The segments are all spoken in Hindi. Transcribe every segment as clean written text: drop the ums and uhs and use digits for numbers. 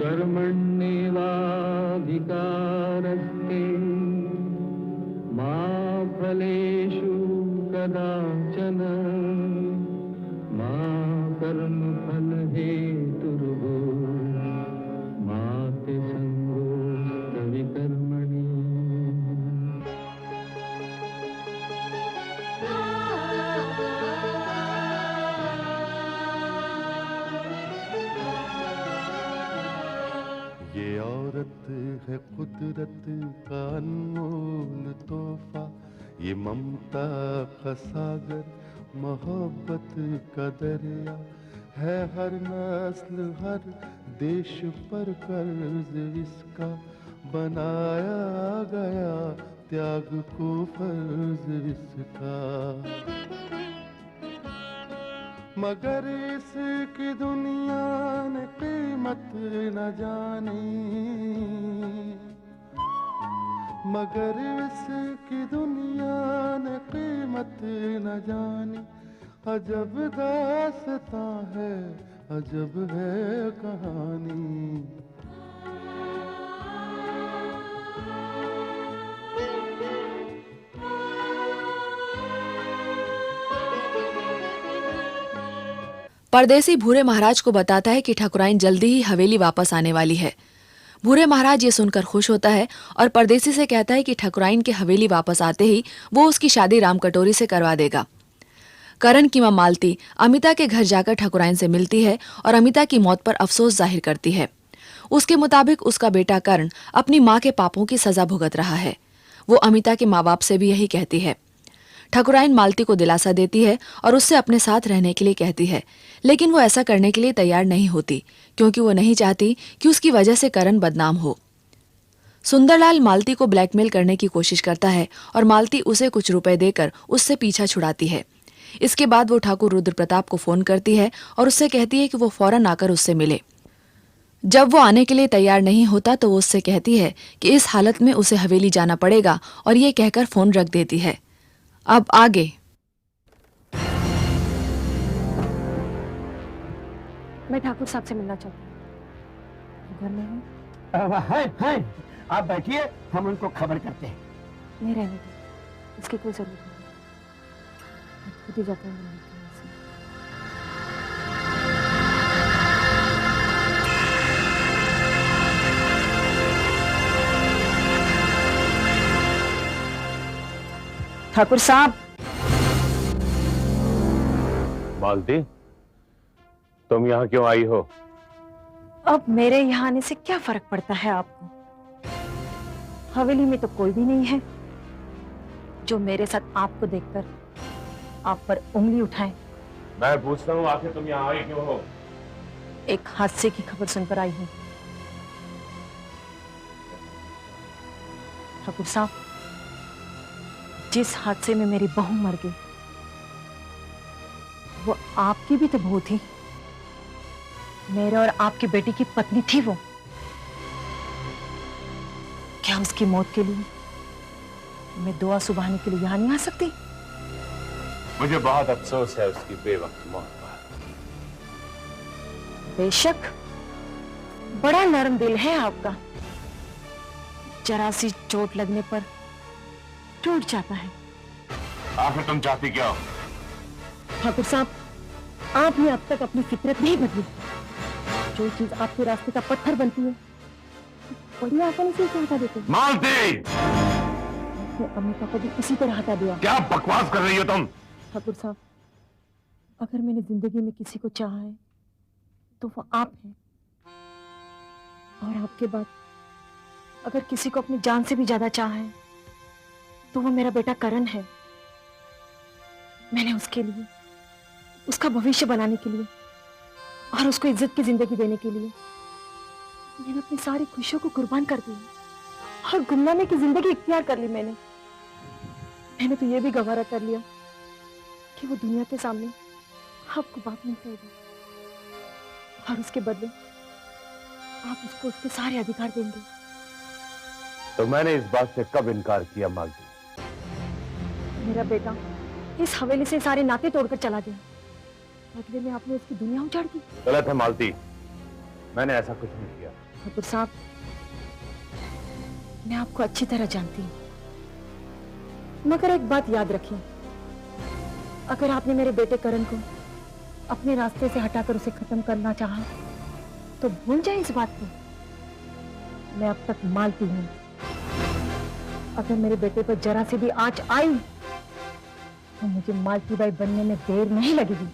कर्मण्येवाधिकारस्ते मा फलेषु कदाचन मा कर्मफलहेतुर्भूः मा ते संगोऽस्त्वपि कर्मणि। ये औरत है कुदरत का अनमोल तोहफा, ये ममता का सागर, मोहब्बत का दरिया है। हर नस्ल हर देश पर कर्ज इसका बनाया गया, त्याग को फर्ज इसका। मगर इसकी दुनिया ने कीमत न जानी, मगर इसकी दुनिया ने कीमत न जानी। अजब दास्तां है, अजब है कहानी। परदेसी भूरे महाराज को बताता है कि ठाकुराइन जल्दी ही हवेली वापस आने वाली है। भूरे महाराज ये सुनकर खुश होता है और परदेसी से कहता है कि ठाकुराइन के हवेली वापस आते ही वो उसकी शादी राम कटोरी से करवा देगा। करण की मां मालती अमिता के घर जाकर ठाकुराइन से मिलती है और अमिता की मौत पर अफसोस जाहिर करती है। उसके मुताबिक उसका बेटा कर्ण अपनी मां के पापों की सजा भुगत रहा है। वो अमिता के माँ बाप से भी यही कहती है। ठाकुराइन मालती को दिलासा देती है और उससे अपने साथ रहने के लिए कहती है, लेकिन वो ऐसा करने के लिए तैयार नहीं होती क्योंकि वो नहीं चाहती कि उसकी वजह से करण बदनाम हो। सुंदरलाल मालती को ब्लैकमेल करने की कोशिश करता है और मालती उसे कुछ रुपए देकर उससे पीछा छुड़ाती है। इसके बाद वो ठाकुर रुद्र प्रताप को फोन करती है और उससे कहती है कि वो फौरन आकर उससे मिले। जब वो आने के लिए तैयार नहीं होता तो वो उससे कहती है कि इस हालत में उसे हवेली जाना पड़ेगा और ये कहकर फोन रख देती है। अब आगे। मैं ठाकुर साहब से मिलना चाहती हूँ। घर में हैं? हैं। आप बैठिए, हम उनको खबर करते हैं। नहीं रहने दो, इसकी कोई जरूरत नहीं। मैं खुद ही जाता हूँ। ठाकुर साहब। मालती, तुम यहाँ क्यों आई हो? अब मेरे यहाँ आने से क्या फर्क पड़ता है आपको? हवेली में तो कोई भी नहीं है जो मेरे साथ आपको देखकर आप पर उंगली उठाए। मैं पूछता हूँ आखिर तुम यहाँ आई क्यों हो? एक हादसे की खबर सुनकर आई हूँ। ठाकुर साहब, जिस हादसे में मेरी बहू मर गई वो आपकी भी तो बहू थी। मेरे और आपकी बेटी की पत्नी थी वो। क्या उसकी मौत के लिए मैं दुआ सुभाने के लिए यहां नहीं आ सकती? मुझे बहुत अफसोस है उसकी बेवक्त मौत पर। बेशक, बड़ा नरम दिल है आपका। जरा सी चोट लगने पर टूट जाता है। आखिर तुम चाहती क्या हो? ठाकुर साहब, आपने अब तक अपनी फितरत नहीं बदली। जो चीज आपके रास्ते का पत्थर बनती है बड़ी आसानी से हटा देते हैं। मालती! अमिता को भी इसी तरह हटा दिया। क्या बकवास कर रही हो तुम? ठाकुर साहब, अगर मैंने जिंदगी में किसी को चाहा है तो वो आप हैं। और आपके बाद अगर किसी को अपनी जान से भी ज्यादा चाहा है तो वो मेरा बेटा करण है। मैंने उसके लिए, उसका भविष्य बनाने के लिए और उसको इज्जत की जिंदगी देने के लिए मैंने अपनी सारी खुशियों को कुर्बान कर दिया और गुमनामी की जिंदगी इख्तियार कर ली। मैंने तो ये भी गवारा कर लिया कि वो दुनिया के सामने आपको बात नहीं कहेगा और उसके बदले आप उसको उसके सारे अधिकार देंगे। तो मैंने इस बात से कब इनकार किया मालती? मेरा बेटा इस हवेली से सारे नाते तोड़कर चला गया, बदले में आपने उसकी दुनिया उजाड़ दी। गलत है मालती। मैंने ऐसा कुछ नहीं किया। ठाकुर साहब, मैं आपको अच्छी तरह जानती हूँ, मगर एक बात याद रखिए, अगर आपने मेरे बेटे करण को अपने रास्ते से हटाकर उसे खत्म करना चाहा, तो भूल जाए इस बात को, मैं अब तक मालती हूँ। अगर मेरे बेटे पर जरा से भी आंच आई, तो मुझे मालती बाई बनने में देर नहीं लगेगी।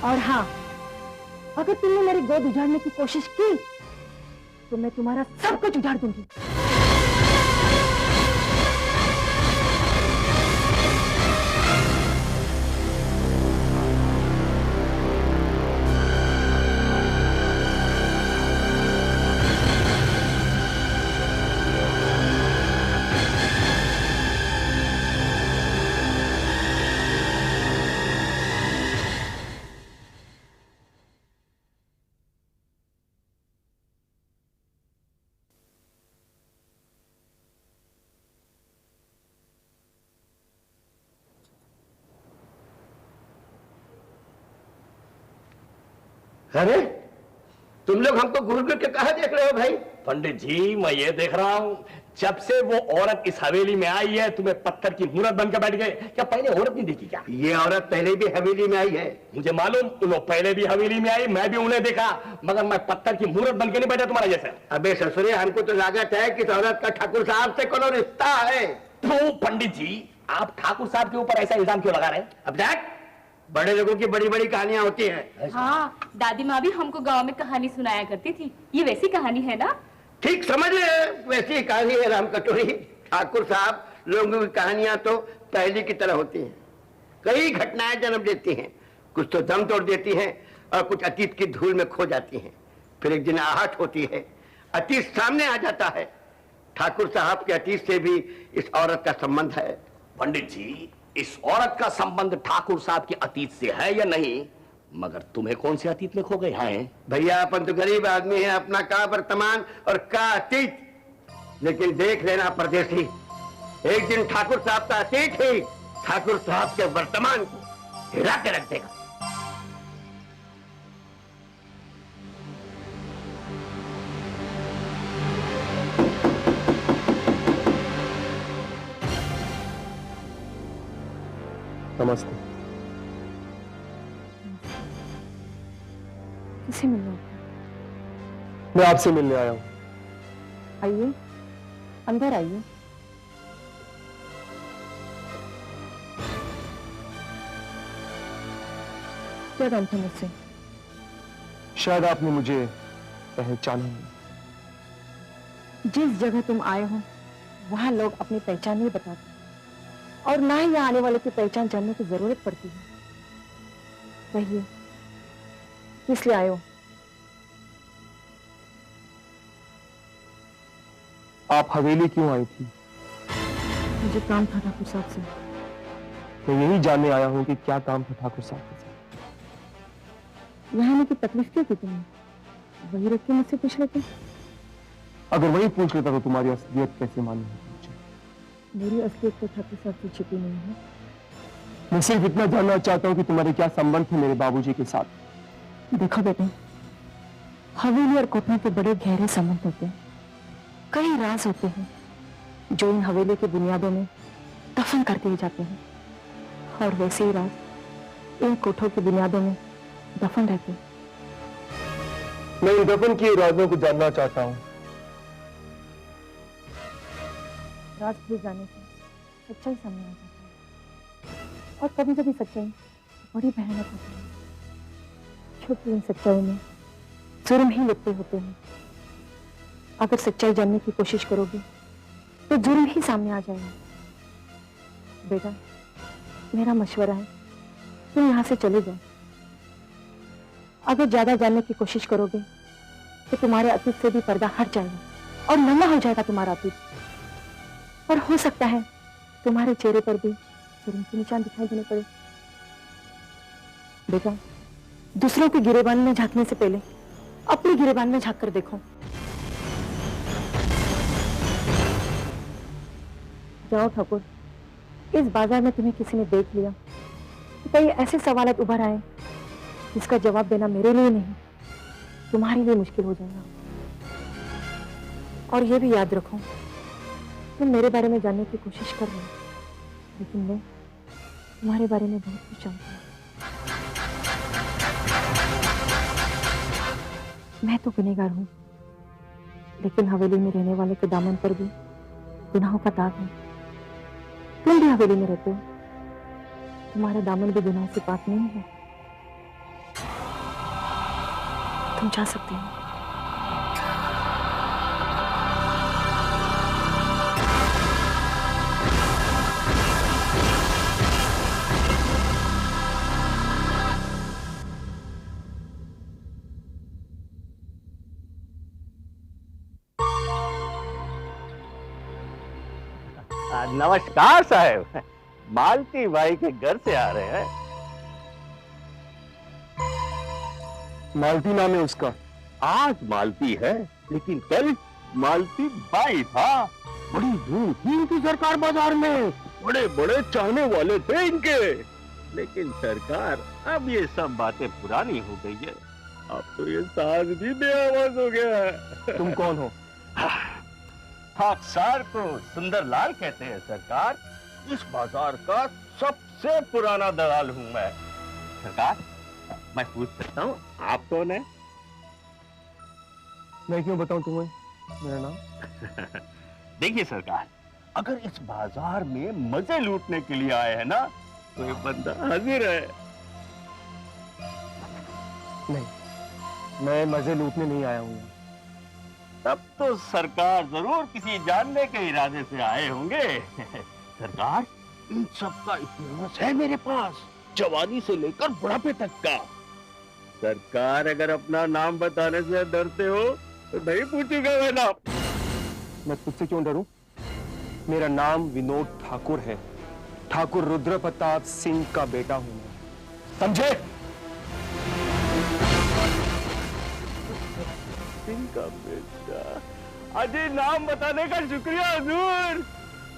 और हाँ, अगर तुमने मेरी गोद उजाड़ने की कोशिश की, तो मैं तुम्हारा सब कुछ उजाड़ दूंगी। अरे तुम लोग हमको घूर घूर के कहा देख रहे हो भाई? पंडित जी, मैं ये देख रहा हूँ, जब से वो औरत इस हवेली में आई है, तुम्हें पत्थर की मूरत बनकर बैठ गए। क्या पहले औरत नहीं देखी क्या? ये औरत पहले भी हवेली में आई है। मुझे मालूम, उन्होंने पहले भी हवेली में आई, मैं भी उन्हें देखा, मगर मैं पत्थर की मूरत बनकर नहीं बैठा तुम्हारा जैसे। अबे ससुरे, हमको तो लागत है कि इस औरत का ठाकुर साहब से कोनो रिश्ता है। तो पंडित जी, आप ठाकुर साहब के ऊपर ऐसा इल्जाम क्यों लगा रहे हैं? अब देख, बड़े लोगों की बड़ी बड़ी कहानियां होती हैं। हाँ, दादी माँ भी हमको गांव में कहानी सुनाया करती थी। ये वैसी कहानी है ना? ठीक समझ रहे, वैसी कहानी है राम कटोरी। ठाकुर साहब लोगों की कहानियां तो पहले की तरह होती हैं। कई घटनाएं जन्म देती हैं, कुछ तो दम तोड़ देती हैं और कुछ अतीत की धूल में खो जाती हैं। फिर एक दिन आहट होती है, अतीत सामने आ जाता है। ठाकुर साहब के अतीत से भी इस औरत का संबंध है। पंडित जी, इस औरत का संबंध ठाकुर साहब के अतीत से है या नहीं? मगर तुम्हें कौन से अतीत में खो गए हैं? भैया, अपन तो गरीब आदमी है, अपना का वर्तमान और का अतीत। लेकिन देख लेना परदेसी, एक दिन ठाकुर साहब का अतीत ही ठाकुर साहब के वर्तमान को हिला के रख देगा। नमस्ते। किसे मिलना? मैं आपसे मिलने आया हूँ। आइए, अंदर आइए। क्या काम था मुझसे? शायद आपने मुझे पहचाना नहीं। जिस जगह तुम आए हो, वहां लोग अपनी पहचान नहीं बताते, और ना ही यहाँ आने वाले की पहचान जानने की जरूरत पड़ती है। कहिए, किस लिए आए हो? आप हवेली क्यों आई थी? मुझे काम था ठाकुर साहब से। मैं यही जानने आया हूँ कि क्या काम था ठाकुर साहब के साथ। यहाँ आने की तकलीफ क्यों थी तुम्हें? वही रख के मुझसे पूछ लेते। अगर वही पूछ लेता तो तुम्हारी असलियत कैसे मालूम होती मुझे? मेरी असलियत तो ठाकुर साहब से छिपी नहीं है। मैं सिर्फ इतना जानना चाहता हूँ कि तुम्हारे क्या संबंध थे मेरे बाबूजी के साथ। देखो बेटे, हवेली और कोठों के बड़े गहरे संबंध होते हैं। कई राज होते हैं जो इन हवेली की बुनियादों में दफन कर दिए जाते हैं, और वैसे ही राज इन कोठों की बुनियादों में दफन रहते हैं। मैं इन दफन किए राजों को जानना चाहता हूँ। राज खुल जाने से सच्चाई सामने आ जाती है, और कभी कभी सच्चाई बड़ी भयानक होती है, क्योंकि इन सच्चाई में जुर्म ही लिपटे होते हैं। अगर सच्चाई जानने की कोशिश करोगे तो जुर्म ही सामने आ जाएगा। बेटा, मेरा मशवरा है, तुम यहाँ से चले जाओ। अगर ज्यादा जानने की कोशिश करोगे तो तुम्हारे अतीत से भी पर्दा हट जाएगा और नंगा हो जाएगा तुम्हारा अतीत, और हो सकता है तुम्हारे चेहरे पर भी जुर्म के निशान दिखाई देने पड़े। बेटा, दूसरों के गिरेबान में झांकने से पहले अपनी गिरेबान में झांक कर देखो। जाओ ठाकुर, इस बाजार में तुम्हें किसी ने देख लिया कि कई ऐसे सवाल उभर आए जिसका जवाब देना मेरे लिए नहीं, तुम्हारे लिए मुश्किल हो जाएगा। और ये भी याद रखो, तुम मेरे बारे में जानने की कोशिश कर रहे हो, लेकिन मैं तुम्हारे बारे में बहुत कुछ जानती हूँ। मैं तो गुनहगार हूँ, लेकिन हवेली में रहने वाले के दामन पर भी गुनाहों का दाग है। तुम भी हवेली में रहते हो, तुम्हारा दामन भी गुनाह से पाक नहीं है। तुम जा सकते हो। नमस्कार साहब, मालती बाई के घर से आ रहे हैं। मालती नाम है उसका। आज मालती है, लेकिन कल मालती बाई था। बड़ी धूम थी इनकी सरकार बाजार में, बड़े बड़े चाहने वाले थे इनके। लेकिन सरकार, अब ये सब बातें पुरानी हो गई है। अब तो ये साज भी बेआवाज हो गया है। तुम कौन हो? हाँ, सर को सुंदर लाल कहते हैं सरकार। इस बाजार का सबसे पुराना दलाल हूँ मैं। सरकार, मैं पूछ सकता हूँ आप कौन है? मैं क्यों बताऊं तुम्हें मेरा नाम? देखिए सरकार, अगर इस बाजार में मजे लूटने के लिए आए हैं ना, तो ये बंदा हाजिर है। नहीं, मैं मजे लूटने नहीं आया हूँ। तब तो सरकार जरूर किसी जानने के इरादे से आए होंगे। सरकार, इन सब का इतिहास है मेरे पास, जवानी से लेकर बुढ़ापे तक का। सरकार, अगर अपना नाम बताने से डरते हो तो नहीं पूछूंगा मैं नाम। मैं तुझसे क्यों डरूं? मेरा नाम विनोद ठाकुर है। ठाकुर रुद्र प्रताप सिंह का बेटा हूं मैं, समझे? सिंह का बेटा? अजय, नाम बताने का शुक्रिया हुजूर।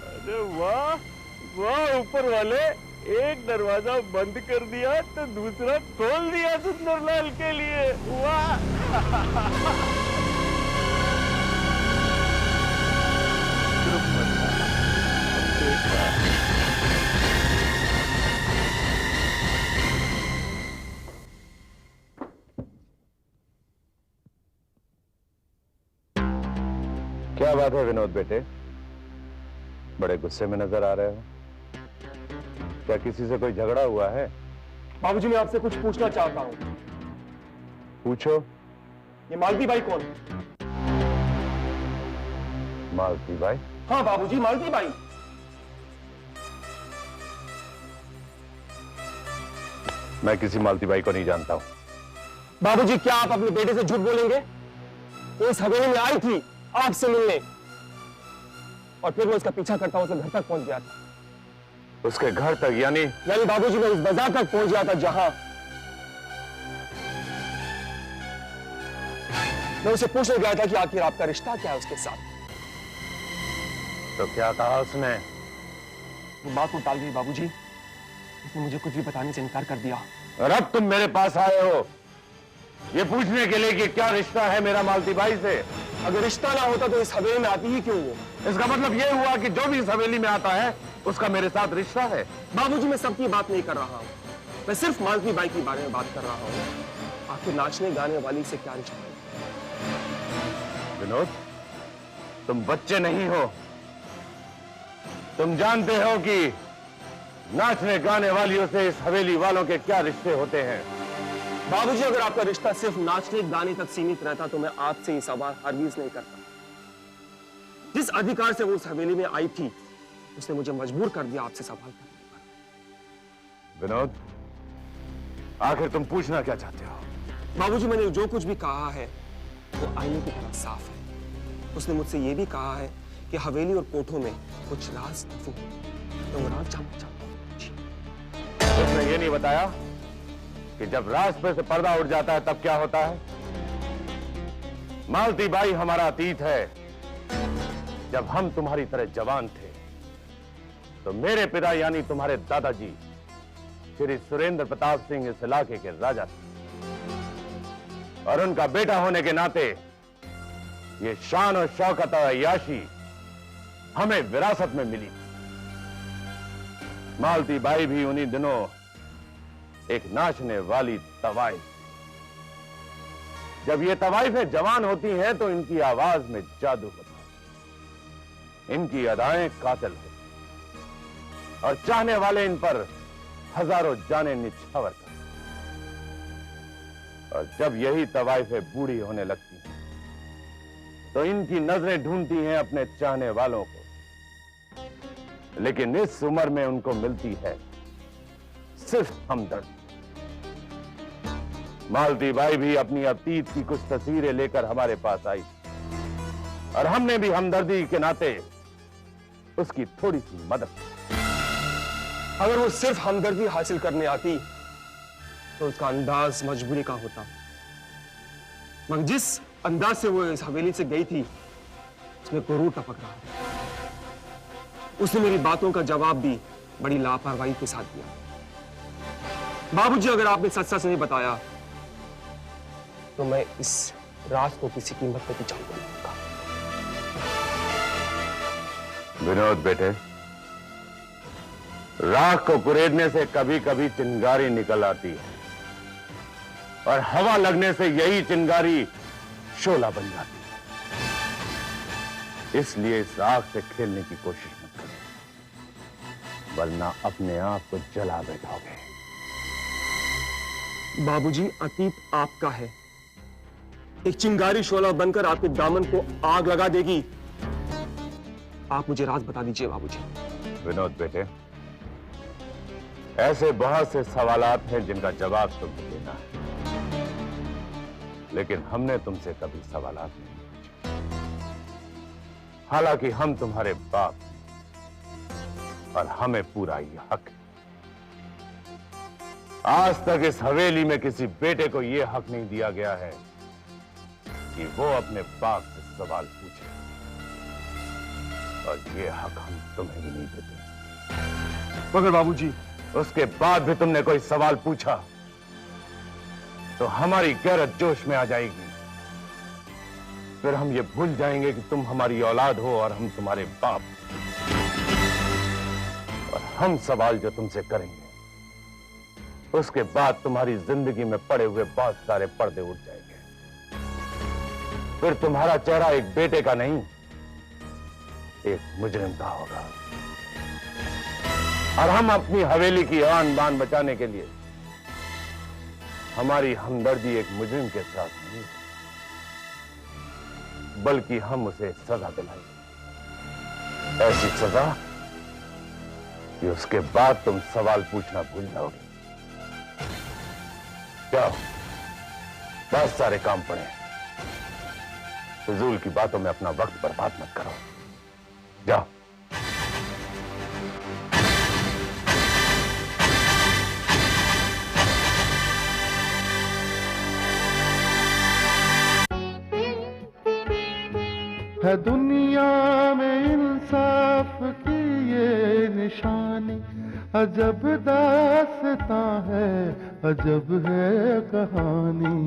अरे वाह वाह, ऊपर वाले, एक दरवाजा बंद कर दिया तो दूसरा खोल दिया सुंदरलाल के लिए। वाह। क्या बात है विनोद बेटे, बड़े गुस्से में नजर आ रहे हो। क्या किसी से कोई झगड़ा हुआ है? बाबूजी, मैं आपसे कुछ पूछना चाहता हूँ। पूछो। ये मालती बाई कौन है? मालती बाई? हाँ बाबूजी, मालती बाई। मैं किसी मालती बाई को नहीं जानता हूँ। बाबूजी, क्या आप अपने बेटे से झूठ बोलेंगे? वो इस हवेली में आई थी आपसे मिलने, और फिर वो इसका पीछा करता उसके घर तक पहुंच गया था। उसके घर तक? यानी बाबूजी, मैं उस बाजार तक पहुंच गया था जहां मैं उसे पूछने गया था कि आखिर आपका रिश्ता क्या है उसके साथ। तो क्या कहा उसने? वो बात को टाल गई बाबूजी, उसने मुझे कुछ भी बताने से इनकार कर दिया। और अब तुम मेरे पास आए हो ये पूछने के लिए कि क्या रिश्ता है मेरा मालती बाई से? अगर रिश्ता ना होता तो इस हवेली में आती ही क्यों वो? इसका मतलब ये हुआ कि जो भी इस हवेली में आता है उसका मेरे साथ रिश्ता है। बाबूजी, मैं सबकी बात नहीं कर रहा हूँ, मैं सिर्फ मालती बाई के बारे में बात कर रहा हूँ। आखिर नाचने गाने वाली से क्या रिश्ता है? विनोद, तुम बच्चे नहीं हो। तुम जानते हो कि नाचने गाने वालियों से इस हवेली वालों के क्या रिश्ते होते हैं। बाबूजी, अगर आपका रिश्ता सिर्फ नाचने गाने तक सीमित रहता तो मैं आपसे ये सवाल हरगिज नहीं करता। जिस अधिकार से वो उस हवेली में आई थी, उसने मुझे मजबूर कर दिया आपसे सवाल करने पर। विनोद, आखिर तुम पूछना क्या चाहते हो? बाबूजी, मैंने जो कुछ भी कहा है वो आईने की तरह साफ है। उसने मुझसे ये भी कहा है कि हवेली और कोठों में कुछ राज दफन है, तो वो राज जानना चाहता हूँ। उसने ये नहीं बताया कि जब राज पे से पर्दा उठ जाता है तब क्या होता है? मालती बाई हमारा अतीत है। जब हम तुम्हारी तरह जवान थे तो मेरे पिता यानी तुम्हारे दादाजी श्री सुरेंद्र प्रताप सिंह इस इलाके के राजा थे और उनका बेटा होने के नाते ये शान और शौकत और अय्याशी हमें विरासत में मिली। मालती बाई भी उन्हीं दिनों एक नाचने वाली तवाइफ। जब ये तवाइफें जवान होती हैं तो इनकी आवाज में जादू होता है, इनकी अदाएं कातिल होती और चाहने वाले इन पर हजारों जाने निछावर करते। और जब यही तवाइफें बूढ़ी होने लगती हैं तो इनकी नजरें ढूंढती हैं अपने चाहने वालों को, लेकिन इस उम्र में उनको मिलती है सिर्फ हमदर्दी। मालती बाई भी अपनी अतीत की कुछ तस्वीरें लेकर हमारे पास आई और हमने भी हमदर्दी के नाते उसकी थोड़ी सी मदद की। अगर वो सिर्फ हमदर्दी हासिल करने आती तो उसका अंदाज मजबूरी का होता, मगर जिस अंदाज से वो इस हवेली से गई थी उसमें गुरूर टपक रहा था। उसने मेरी बातों का जवाब भी बड़ी लापरवाही के साथ दिया। बाबूजी, अगर आपने सच सच नहीं बताया तो मैं इस राज को किसी कीमत पर भी जान दूंगा। विनोद बेटे, राख को कुरेदने से कभी कभी चिंगारी निकल आती है और हवा लगने से यही चिंगारी शोला बन जाती है। इसलिए इस आग से खेलने की कोशिश मत करो, वरना अपने आप को जला बैठोगे। बाबूजी, अतीत आपका है। एक चिंगारी शोला बनकर आपके दामन को आग लगा देगी। आप मुझे राज बता दीजिए बाबूजी। विनोद बेटे, ऐसे बहुत से सवालात हैं जिनका जवाब तुमको देना है, लेकिन हमने तुमसे कभी सवालात नहीं पूछे। हालांकि हम तुम्हारे बाप और हमें पूरा ये हक है। आज तक इस हवेली में किसी बेटे को यह हक नहीं दिया गया है कि वो अपने बाप से सवाल पूछे, और ये हक हम तुम्हें भी नहीं देते। मगर बाबूजी, उसके बाद भी तुमने कोई सवाल पूछा तो हमारी गैरत जोश में आ जाएगी। फिर हम ये भूल जाएंगे कि तुम हमारी औलाद हो और हम तुम्हारे बाप। और हम सवाल जो तुमसे करेंगे उसके बाद तुम्हारी जिंदगी में पड़े हुए बहुत सारे पर्दे उठ जाएंगे। फिर तुम्हारा चेहरा एक बेटे का नहीं, एक मुजरिम का होगा। और हम अपनी हवेली की आन बान बचाने के लिए हमारी हमदर्दी एक मुजरिम के साथ नहीं, बल्कि हम उसे सजा दिलाएंगे। ऐसी सजा कि उसके बाद तुम सवाल पूछना भूल जाओगे। जाओ, बहुत सारे काम पड़े हैं। फिजूल की बातों में अपना वक्त बर्बाद मत करो। जाओ। है दुनिया में इंसाफ की ये निशानी, अजब दास्तां है, अजब है कहानी।